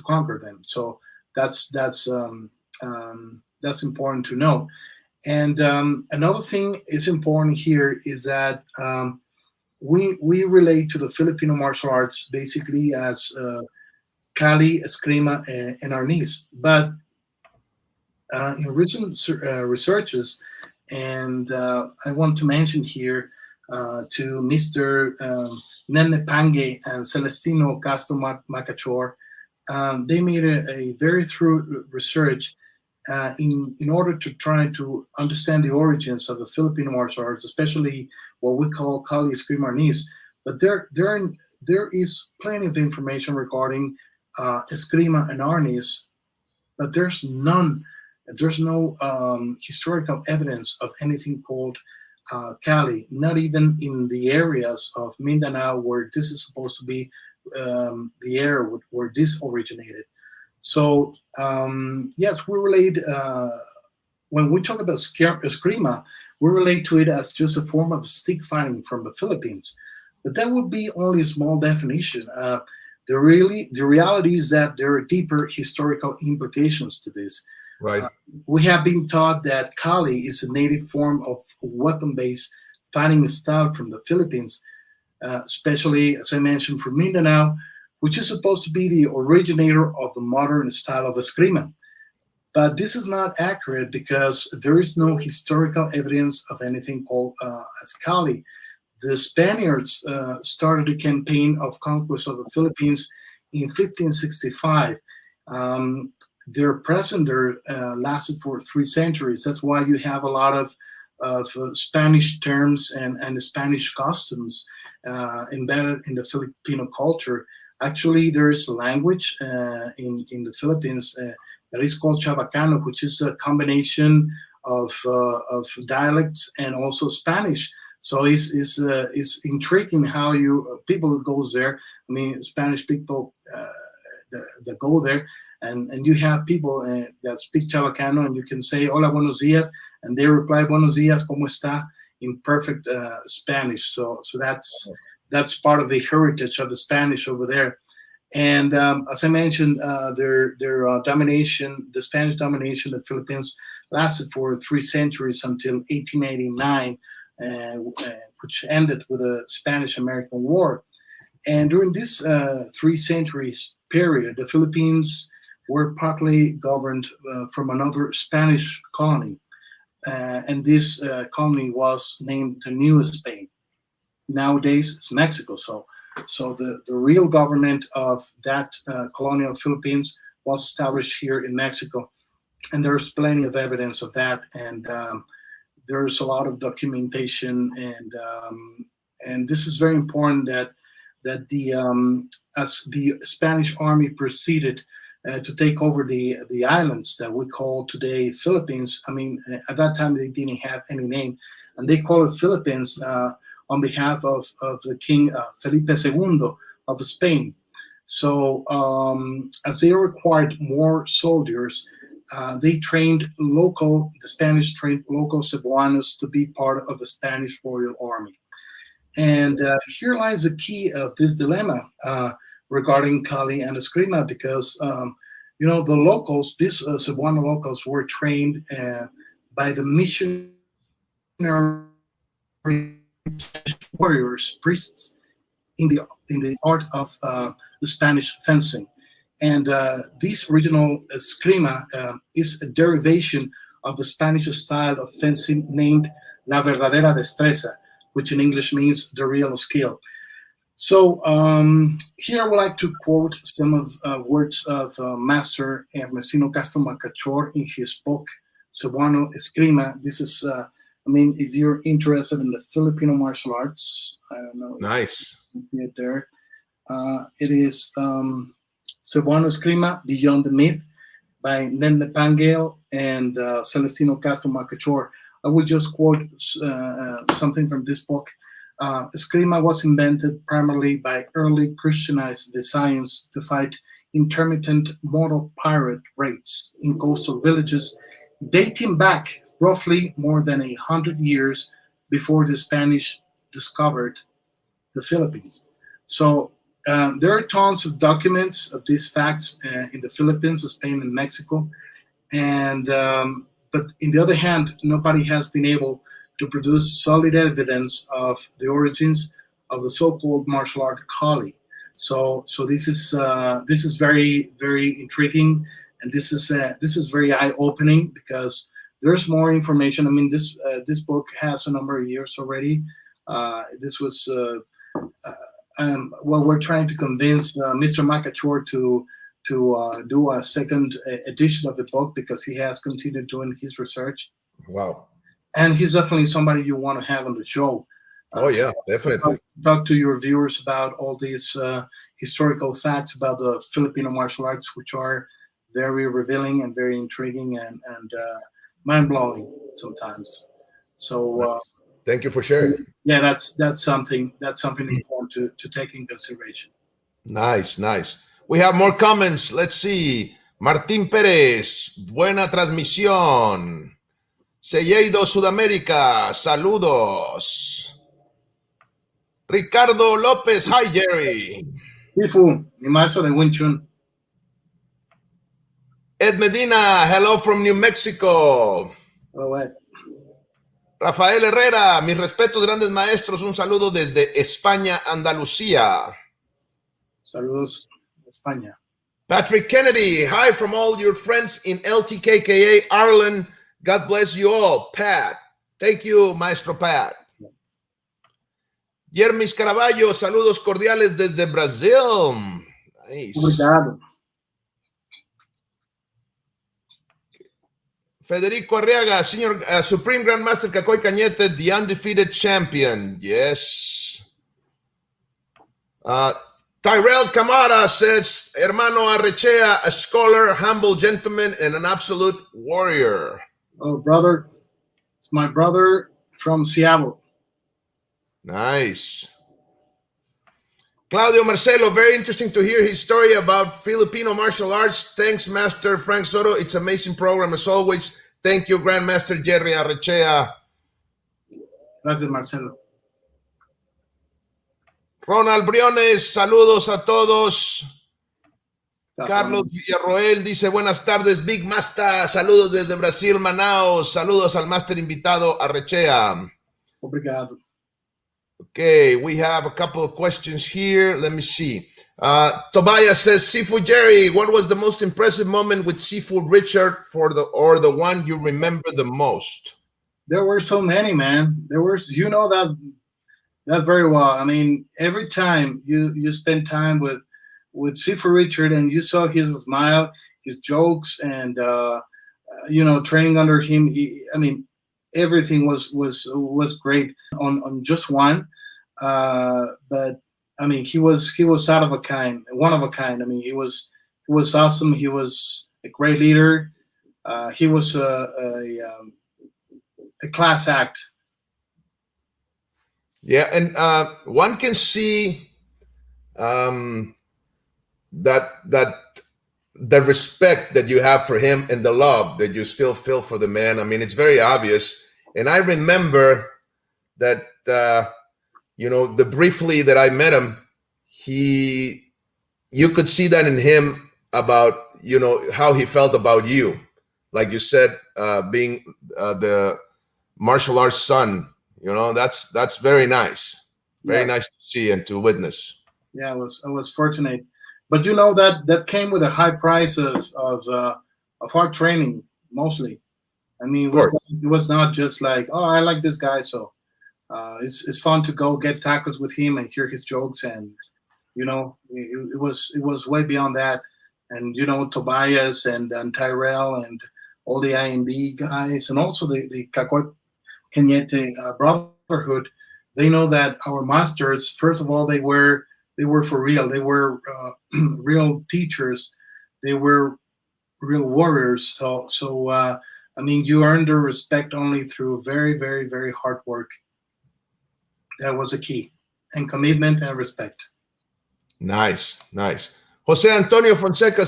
conquer them. So that's important to know. And another thing is important here is that we relate to the Filipino martial arts basically as Cali, Eskrima, and Arnis. But in recent researches, and I want to mention here to Mr. Nene Pange and Celestino Castro Macachor, they made a very thorough research in order to try to understand the origins of the Filipino martial arts, especially what we call Kali, Eskrima, Arnis. But there is plenty of information regarding Eskrima and Arnis, but there's no historical evidence of anything called Cali, not even in the areas of Mindanao where this is supposed to be the area where this originated. So yes, we relate when we talk about Eskrima, we relate to it as just a form of stick fighting from the Philippines, but that would be only a small definition. The reality is that there are deeper historical implications to this. Right. We have been taught that Kali is a native form of weapon-based fighting style from the Philippines, especially, as I mentioned, from Mindanao, which is supposed to be the originator of the modern style of Eskrima. But this is not accurate because there is no historical evidence of anything called as Kali. The Spaniards started a campaign of conquest of the Philippines in 1565. Their presence there lasted for 3 centuries. That's why you have a lot of Spanish terms and Spanish costumes embedded in the Filipino culture. Actually, there is a language in the Philippines that is called Chabacano, which is a combination of dialects and also Spanish. So it's intriguing how people who goes there. I mean, Spanish people that go there. And you have people that speak Chabacano, and you can say "Hola, buenos días," and they reply "Buenos días, ¿cómo está?" in perfect Spanish. So that's part of the heritage of the Spanish over there. And as I mentioned, their domination, the Spanish domination of the Philippines, lasted for 3 centuries until 1889, which ended with the Spanish-American War. And during this 3 centuries period, the Philippines were partly governed from another Spanish colony. And this colony was named the New Spain. Nowadays, it's Mexico. So the real government of that colonial Philippines was established here in Mexico. And there's plenty of evidence of that. And there's a lot of documentation. And this is very important that as the Spanish army proceeded to take over the islands that we call today Philippines. I mean, at that time they didn't have any name. and they call it Philippines on behalf of the King Felipe II of Spain. So as they required more soldiers, the Spanish trained local Cebuanos to be part of the Spanish Royal Army. And here lies the key of this dilemma regarding Cali and Eskrima, because the locals, these Cebuano locals, were trained by the missionary warriors, priests, in the art of the Spanish fencing. And this original Eskrima is a derivation of the Spanish style of fencing named La Verdadera Destreza, which in English means the real skill. So here I would like to quote some of words of Master Ernestina Castro Macachor in his book, Cebuano Eskrima. This is, if you're interested in the Filipino martial arts, I don't know. Nice. It there. It is Cebuano Eskrima, Beyond the Myth, by Nene Pangale and Celestino Castro Macachor. I will just quote something from this book. Eskrima was invented primarily by early Christianized designs to fight intermittent mortal pirate raids in coastal villages, dating back roughly more than 100 years before the Spanish discovered the Philippines. So there are tons of documents of these facts in the Philippines, Spain, and Mexico. And but in the other hand, nobody has been able to produce solid evidence of the origins of the so-called martial art Kali. So this is very, very intriguing, and this is very eye-opening, because there's more information. I mean, this book has a number of years already. This was we're trying to convince Mr. Macachor to do a second edition of the book, because he has continued doing his research. Wow. And he's definitely somebody you want to have on the show. Oh, yeah, definitely. Talk to your viewers about all these historical facts about the Filipino martial arts, which are very revealing and very intriguing and mind-blowing sometimes. So thank you for sharing. Yeah, that's something important to take in consideration. Nice. We have more comments. Let's see. Martín Pérez, buena transmisión. Selleido Sudamérica, saludos. Ricardo López, hi Jerry. Sifu, mi maestro de Wing Chun. Ed Medina, hello from New Mexico. All right. Rafael Herrera, mis respetos, grandes maestros, un saludo desde España, Andalucía. Saludos, España. Patrick Kennedy, hi from all your friends in LTKKA, Ireland. God bless you all, Pat. Thank you, Maestro Pat. Yermis Caraballo, saludos cordiales desde Brasil. Nice. Obrigado. Federico Arriaga, Senior Supreme Grandmaster Cacoy Cañete, the undefeated champion. Yes. Tyrell Camara says, Hermano Arrechea, a scholar, humble gentleman, and an absolute warrior. Oh, brother. It's my brother from Seattle. Nice. Claudio Marcelo, very interesting to hear his story about Filipino martial arts. Thanks, Master Frank Soto. It's an amazing program as always. Thank you, Grandmaster Jerry Arrechea. Gracias, Marcelo. Ronald Briones, saludos a todos. Carlos Villarroel dice, buenas tardes, Big Master. Saludos desde Brasil, Manaus. Saludos al Master invitado Arrechea. Obrigado. Okay, we have a couple of questions here. Let me see. Tobias says, Sifu Jerry, what was the most impressive moment with Sifu Richard or the one you remember the most? There were so many, man. You know that very well. I mean, every time you spend time with Sifu Richard and you saw his smile, his jokes, and training under him, everything was great on just one. But I mean, he was one of a kind. I mean, he was awesome. He was a great leader. He was a class act. Yeah, and one can see um, that the respect that you have for him and the love that you still feel for the man. I mean, it's very obvious. And I remember that the briefly that I met him, he you could see that in him about how he felt about you, like you said, being the martial arts son. That's very nice, very Yes. nice to see and to witness. Yeah, I was fortunate, but you know that came with a high price of hard training mostly. I mean, Of course. it was not just like, oh, I like this guy, so it's fun to go get tacos with him and hear his jokes, and it was way beyond that. And Tobias and Tyrell and all the IMB guys, and also the Cacoy Cañete Brotherhood, they know that our masters, first of all, they were for real. They were real teachers. They were real warriors. So I mean, you earn their respect only through very, very, very hard work. That was the key, and commitment and respect. Nice, nice. Jose Antonio Fonseca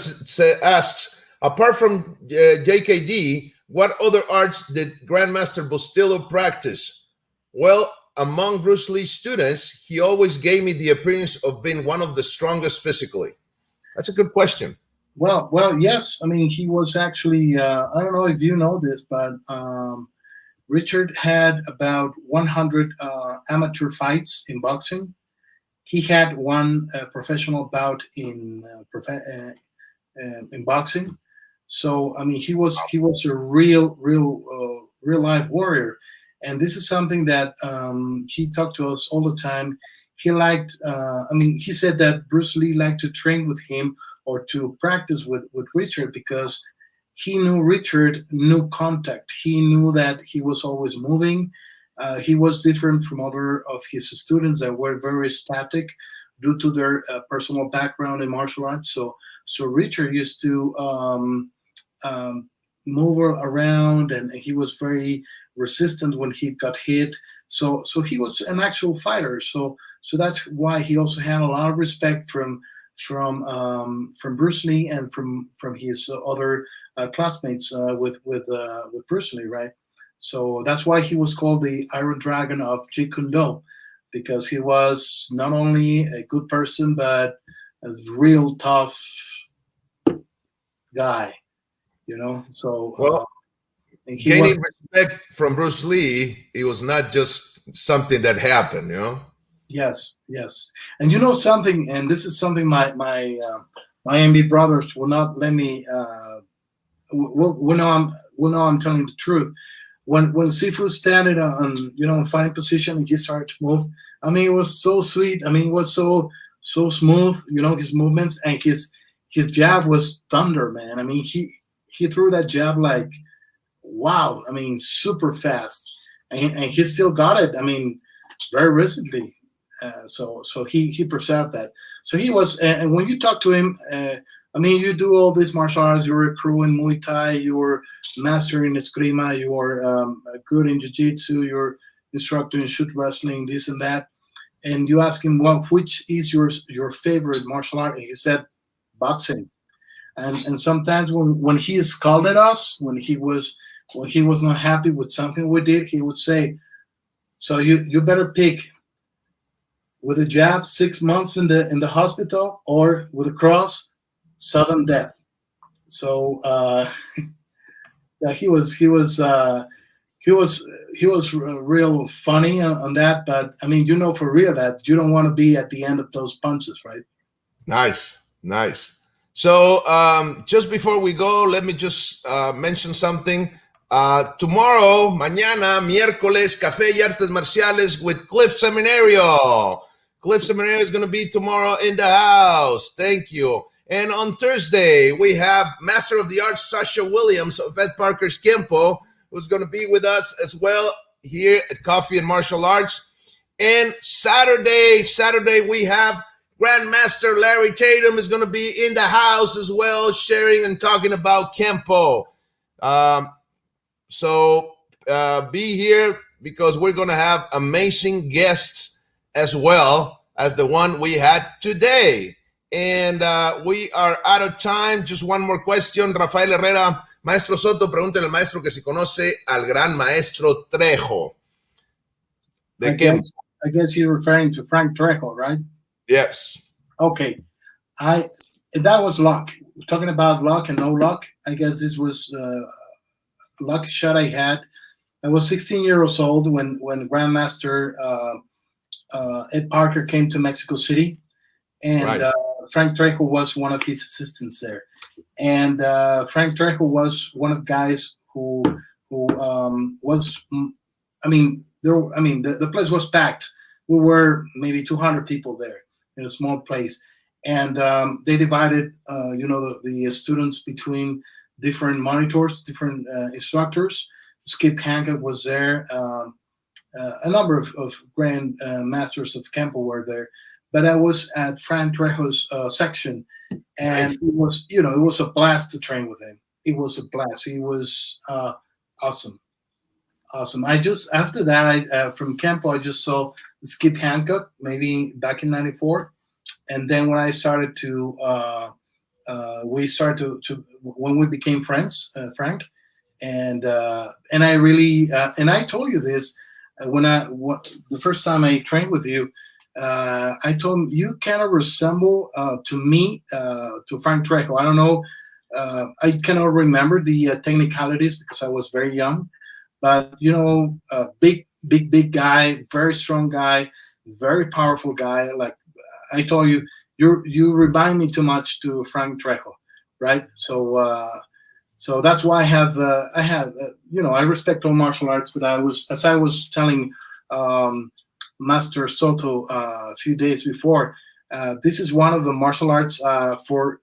asks, apart from JKD, what other arts did Grandmaster Bustillo practice? Well, among Bruce Lee's students, he always gave me the appearance of being one of the strongest physically. That's a good question. Well, yes. I mean, he was actually. I don't know if you know this, but Richard had about 100 amateur fights in boxing. He had one professional bout in boxing. So I mean, he was a real life warrior, and this is something that he talked to us all the time. He liked. I mean, he said that Bruce Lee liked to train with him or to practice with Richard because he knew Richard knew contact. He knew that he was always moving. He was different from other of his students that were very static due to their personal background in martial arts. So Richard used to um, move around, and he was very resistant when he got hit. So he was an actual fighter. So that's why he also had a lot of respect from Bruce Lee and from his other classmates with Bruce Lee, right? So that's why he was called the Iron Dragon of Jeet Kune Do, because he was not only a good person but a real tough guy, So Well, and he was. gaining respect from Bruce Lee, it was not just something that happened. Yes, yes, and you know something, and this is something my MB brothers will not let me. Will know I'm telling the truth. When Sifu standing on in fine position and he started to move, I mean, it was so sweet. I mean, it was so smooth. His movements, and his jab was thunder, man. I mean, he threw that jab like wow. I mean, super fast, and he still got it. I mean, very recently. So he preserved that. So he was, and when you talk to him, I mean, you do all these martial arts. You were a crew in Muay Thai. You were master in Eskrima. You were good in Jiu-Jitsu. You're instructor in shoot wrestling, this and that. And you ask him, well, which is your favorite martial art? And he said, boxing. And sometimes when he scolded us, when he was not happy with something we did, he would say, so you better pick with a jab 6 months in the hospital or with a cross sudden death. So yeah, he was real funny on that. But I mean, for real that you don't want to be at the end of those punches, right? Nice, nice. So just before we go, let me just mention something. Tomorrow, mañana, miércoles, Café y Artes Marciales with Cliff Seminario. Cliff Seminario is going to be tomorrow in the house. Thank you. And on Thursday, we have Master of the Arts Sasha Williams of Ed Parker's Kempo, who's going to be with us as well here at Coffee and Martial Arts. And Saturday, we have Grandmaster Larry Tatum is going to be in the house as well, sharing and talking about Kempo. So be here. because we're going to have amazing guests as well as the one we had today. And we are out of time. Just one more question. Rafael Herrera, Maestro Soto, pregúntale al maestro que si conoce al gran maestro Trejo. I guess you're referring to Frank Trejo, right? Yes. Okay. That was luck. Talking about luck and no luck, I guess this was a lucky shot I had. I was 16 years old when Grandmaster Ed Parker came to Mexico City, and Right. Frank Trejo was one of his assistants there. And Frank Trejo was one of the guys who was, the place was packed. We were maybe 200 people there in a small place. And they divided, the students between different monitors, different instructors. Skip Hancock was there. A number of grand masters of Kempo were there. But I was at Frank Trejo's section, and Nice. it was a blast to train with him. It was a blast. He was awesome. After that, from Kempo, I just saw Skip Hancock, maybe back in '94. And then when I started when we became friends, Frank, and I really, and I told you this the first time I trained with you, I told him you kind of resemble to me to Frank Trejo. I don't know, I cannot remember the technicalities because I was very young, but big guy, very strong guy, very powerful guy. Like I told you, you remind me too much to Frank Trejo, right? So that's why I respect all martial arts, but as I was telling Master Soto a few days before, this is one of the martial arts for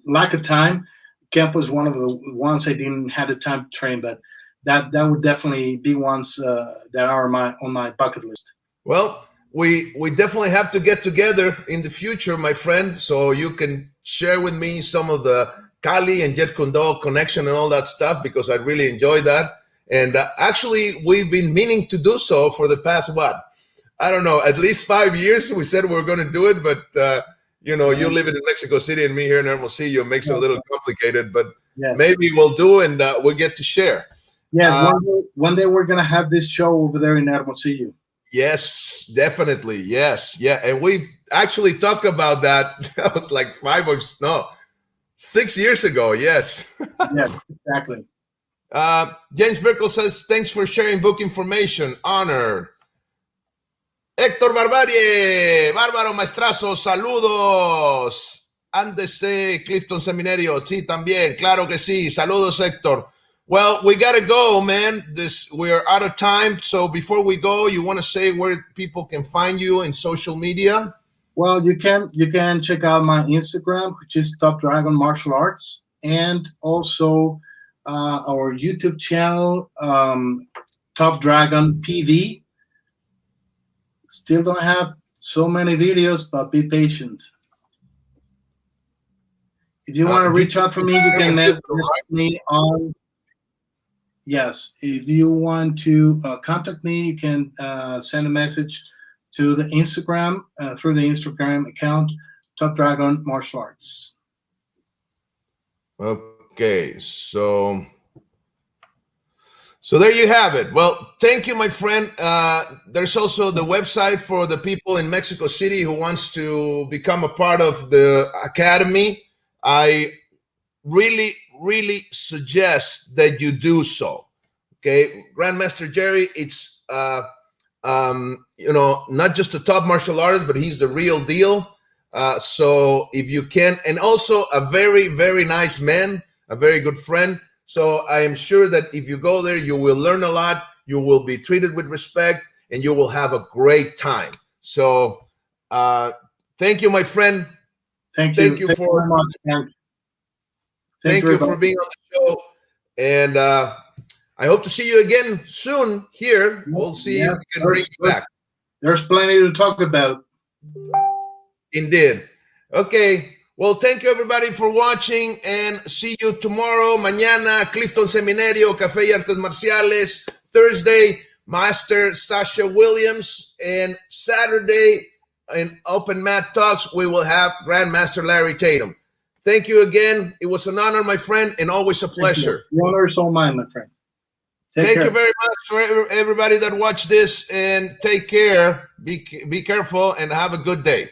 lack of time. Kempo is one of the ones I didn't have the time to train, but that would definitely be ones that are on my bucket list. Well, we definitely have to get together in the future, my friend, so you can share with me some of the Cali and Jet Kundo connection and all that stuff, because I really enjoy that. And actually, we've been meaning to do so for the past, I don't know, at least 5 years. We said we were going to do it, but, you living in Mexico City and me here in Hermosillo makes it a little complicated, but yes. Maybe we'll do, and we'll get to share. Yes, one day we're going to have this show over there in Hermosillo. Yes, definitely. Yes. Yeah. And we actually talked about that. That was like 6 years ago. Yes. Yes, exactly. James Birkle says, thanks for sharing book information. Honored. Héctor Barbarie, bárbaro maestrazo, saludos. Ándese, Clifton Seminario. Sí, también. Claro que sí. Saludos, Héctor. Well, we got to go, man. We are out of time. So before we go, you want to say where people can find you in social media? Well, you can check out my Instagram, which is Top Dragon Martial Arts, and also our YouTube channel, Top Dragon TV. Still don't have so many videos, but be patient. If you want to reach out for me, you can message me on. Yes, if you want to contact me, you can send a message to the Instagram through the Instagram account, Top Dragon Martial Arts. Okay, so there you have it. Well, thank you, my friend. There's also the website for the people in Mexico City who wants to become a part of the academy. I really suggest that you do so. Okay, Grandmaster Jerry, it's not just a top martial artist, but he's the real deal. So if you can, and also a very nice man, a very good friend. So I am sure that if you go there, you will learn a lot, you will be treated with respect, and you will have a great time. So thank you, my friend. Thank you for very much. Thank you for being on the show. And I hope to see you again soon here. We'll see if we can bring you back. There's plenty to talk about. Indeed. Okay. Well, thank you, everybody, for watching, and see you tomorrow, mañana, Clifton Seminario, Café y Artes Marciales, Thursday, Master Sasha Williams, and Saturday in Open Mat Talks, we will have Grandmaster Larry Tatum. Thank you again. It was an honor, my friend, and always a pleasure. The honor is all mine, my friend. Thank you very much for everybody that watched this, and take care. Be careful and have a good day.